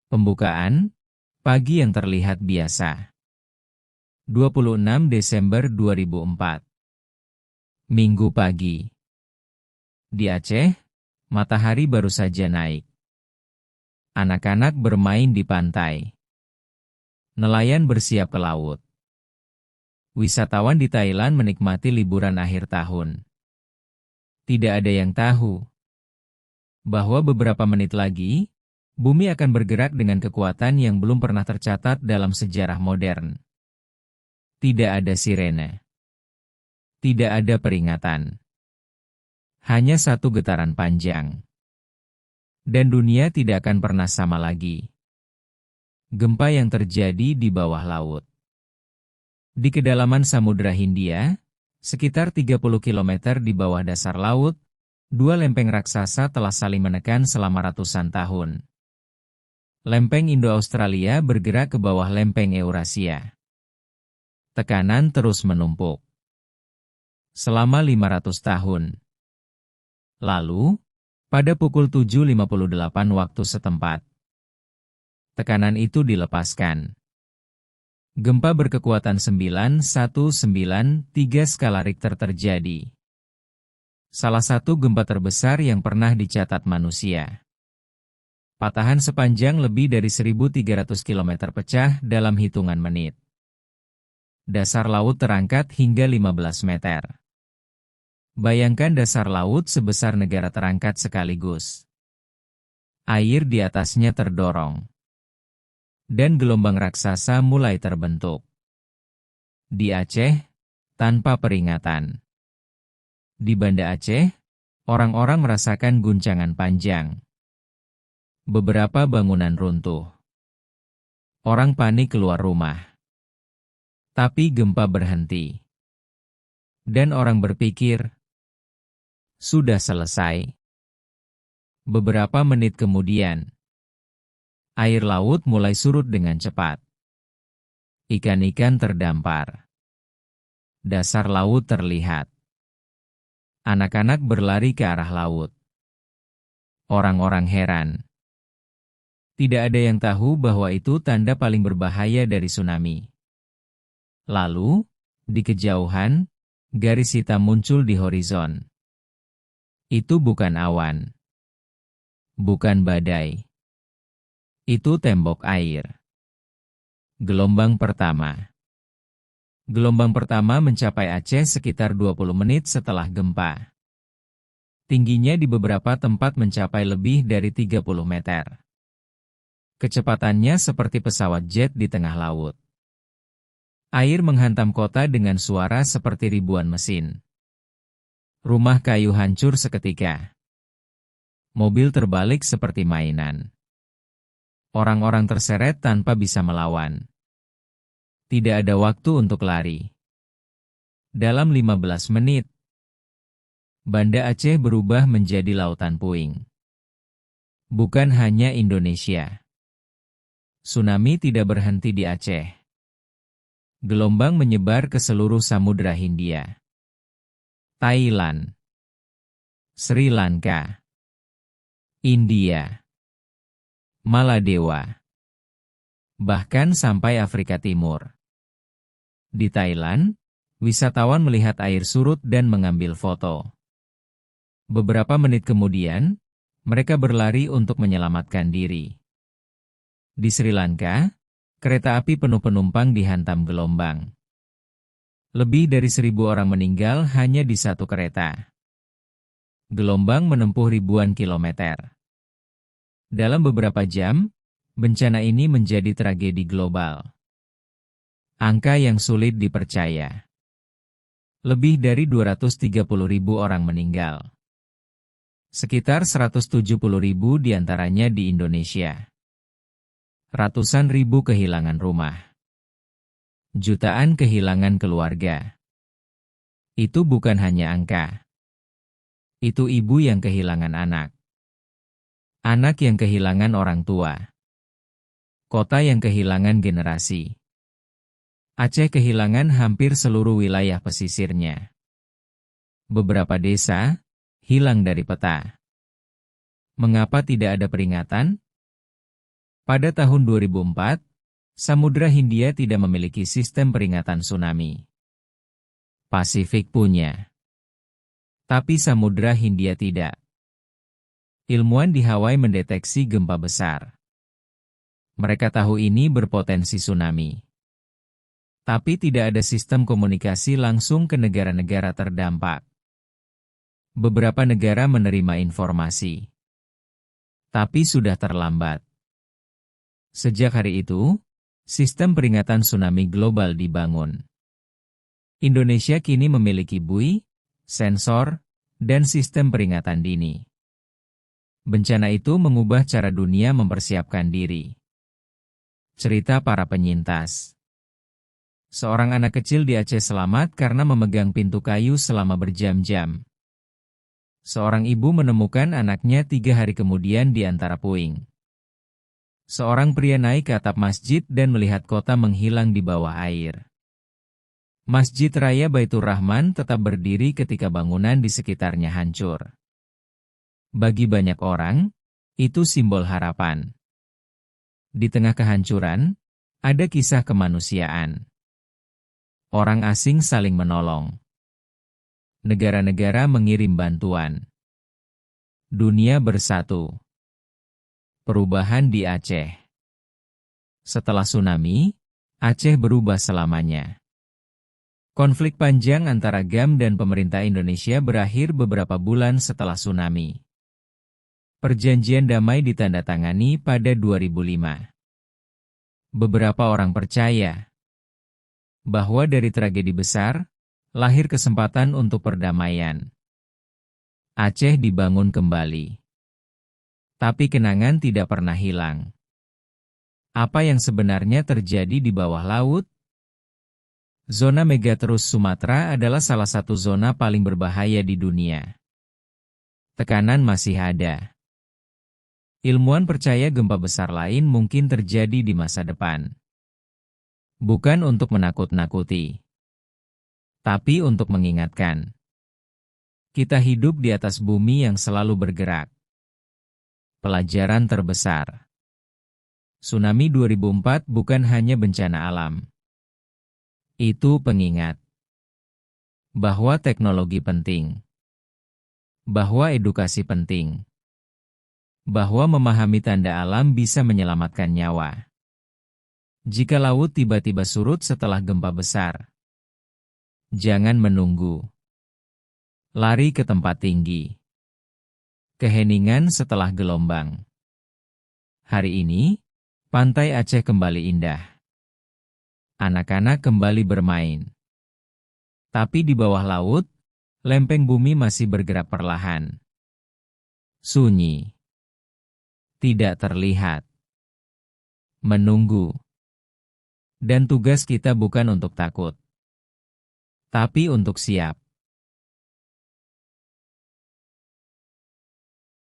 Pembukaan, pagi yang terlihat biasa. 26 Desember 2004. Minggu pagi. Di Aceh, matahari baru saja naik. Anak-anak bermain di pantai. Nelayan bersiap ke laut. Wisatawan di Thailand menikmati liburan akhir tahun. Tidak ada yang tahu bahwa beberapa menit lagi, bumi akan bergerak dengan kekuatan yang belum pernah tercatat dalam sejarah modern. Tidak ada sirene. Tidak ada peringatan. Hanya satu getaran panjang. Dan dunia tidak akan pernah sama lagi. Gempa yang terjadi di bawah laut. Di kedalaman Samudra Hindia, sekitar 30 km di bawah dasar laut, dua lempeng raksasa telah saling menekan selama ratusan tahun. Lempeng Indo-Australia bergerak ke bawah lempeng Eurasia. Tekanan terus menumpuk. Selama 500 tahun. Lalu, pada pukul 7.58 waktu setempat, tekanan itu dilepaskan. Gempa berkekuatan 9,193 skala Richter terjadi. Salah satu gempa terbesar yang pernah dicatat manusia. Patahan sepanjang lebih dari 1.300 km pecah dalam hitungan menit. Dasar laut terangkat hingga 15 meter. Bayangkan dasar laut sebesar negara terangkat sekaligus. Air di atasnya terdorong. Dan gelombang raksasa mulai terbentuk. Di Aceh, tanpa peringatan. Di Banda Aceh, orang-orang merasakan guncangan panjang. Beberapa bangunan runtuh. Orang panik keluar rumah. Tapi gempa berhenti. Dan orang berpikir, sudah selesai. Beberapa menit kemudian, air laut mulai surut dengan cepat. Ikan-ikan terdampar. Dasar laut terlihat. Anak-anak berlari ke arah laut. Orang-orang heran. Tidak ada yang tahu bahwa itu tanda paling berbahaya dari tsunami. Lalu, di kejauhan, garis hitam muncul di horizon. Itu bukan awan. Bukan badai. Itu tembok air. Gelombang pertama. Gelombang pertama mencapai Aceh sekitar 20 menit setelah gempa. Tingginya di beberapa tempat mencapai lebih dari 30 meter. Kecepatannya seperti pesawat jet di tengah laut. Air menghantam kota dengan suara seperti ribuan mesin. Rumah kayu hancur seketika. Mobil terbalik seperti mainan. Orang-orang terseret tanpa bisa melawan. Tidak ada waktu untuk lari. Dalam 15 menit, Banda Aceh berubah menjadi lautan puing. Bukan hanya Indonesia. Tsunami tidak berhenti di Aceh. Gelombang menyebar ke seluruh Samudra Hindia. Thailand, Sri Lanka, India, Maladewa, bahkan sampai Afrika Timur. Di Thailand, wisatawan melihat air surut dan mengambil foto. Beberapa menit kemudian, mereka berlari untuk menyelamatkan diri. Di Sri Lanka, kereta api penuh penumpang dihantam gelombang. Lebih dari 1.000 orang meninggal hanya di satu kereta. Gelombang menempuh ribuan kilometer. Dalam beberapa jam, bencana ini menjadi tragedi global. Angka yang sulit dipercaya. Lebih dari 230.000 orang meninggal. Sekitar 170.000 diantaranya di Indonesia. Ratusan ribu kehilangan rumah. Jutaan kehilangan keluarga. Itu bukan hanya angka. Itu ibu yang kehilangan anak. Anak yang kehilangan orang tua. Kota yang kehilangan generasi. Aceh kehilangan hampir seluruh wilayah pesisirnya. Beberapa desa hilang dari peta. Mengapa tidak ada peringatan? Pada tahun 2004, Samudra Hindia tidak memiliki sistem peringatan tsunami. Pasifik punya. Tapi Samudra Hindia tidak. Ilmuwan di Hawaii mendeteksi gempa besar. Mereka tahu ini berpotensi tsunami. Tapi tidak ada sistem komunikasi langsung ke negara-negara terdampak. Beberapa negara menerima informasi. Tapi sudah terlambat. Sejak hari itu, sistem peringatan tsunami global dibangun. Indonesia kini memiliki buoy, sensor, dan sistem peringatan dini. Bencana itu mengubah cara dunia mempersiapkan diri. Cerita para penyintas. Seorang anak kecil di Aceh selamat karena memegang pintu kayu selama berjam-jam. Seorang ibu menemukan anaknya 3 hari kemudian di antara puing. Seorang pria naik ke atap masjid dan melihat kota menghilang di bawah air. Masjid Raya Baitur Rahman tetap berdiri ketika bangunan di sekitarnya hancur. Bagi banyak orang, itu simbol harapan. Di tengah kehancuran, ada kisah kemanusiaan. Orang asing saling menolong. Negara-negara mengirim bantuan. Dunia bersatu. Perubahan di Aceh. Setelah tsunami, Aceh berubah selamanya. Konflik panjang antara GAM dan pemerintah Indonesia berakhir beberapa bulan setelah tsunami. Perjanjian damai ditandatangani pada 2005. Beberapa orang percaya bahwa dari tragedi besar, lahir kesempatan untuk perdamaian. Aceh dibangun kembali. Tapi kenangan tidak pernah hilang. Apa yang sebenarnya terjadi di bawah laut? Zona Megatrus Sumatera adalah salah satu zona paling berbahaya di dunia. Tekanan masih ada. Ilmuwan percaya gempa besar lain mungkin terjadi di masa depan. Bukan untuk menakut-nakuti, tapi untuk mengingatkan. Kita hidup di atas bumi yang selalu bergerak. Pelajaran terbesar. Tsunami 2004 bukan hanya bencana alam. Itu pengingat bahwa teknologi penting, bahwa edukasi penting, bahwa memahami tanda alam bisa menyelamatkan nyawa. Jika laut tiba-tiba surut setelah gempa besar, jangan menunggu. Lari ke tempat tinggi. Keheningan setelah gelombang. Hari ini, pantai Aceh kembali indah. Anak-anak kembali bermain. Tapi di bawah laut, lempeng bumi masih bergerak perlahan. Sunyi. Tidak terlihat. Menunggu. Dan tugas kita bukan untuk takut, tapi untuk siap.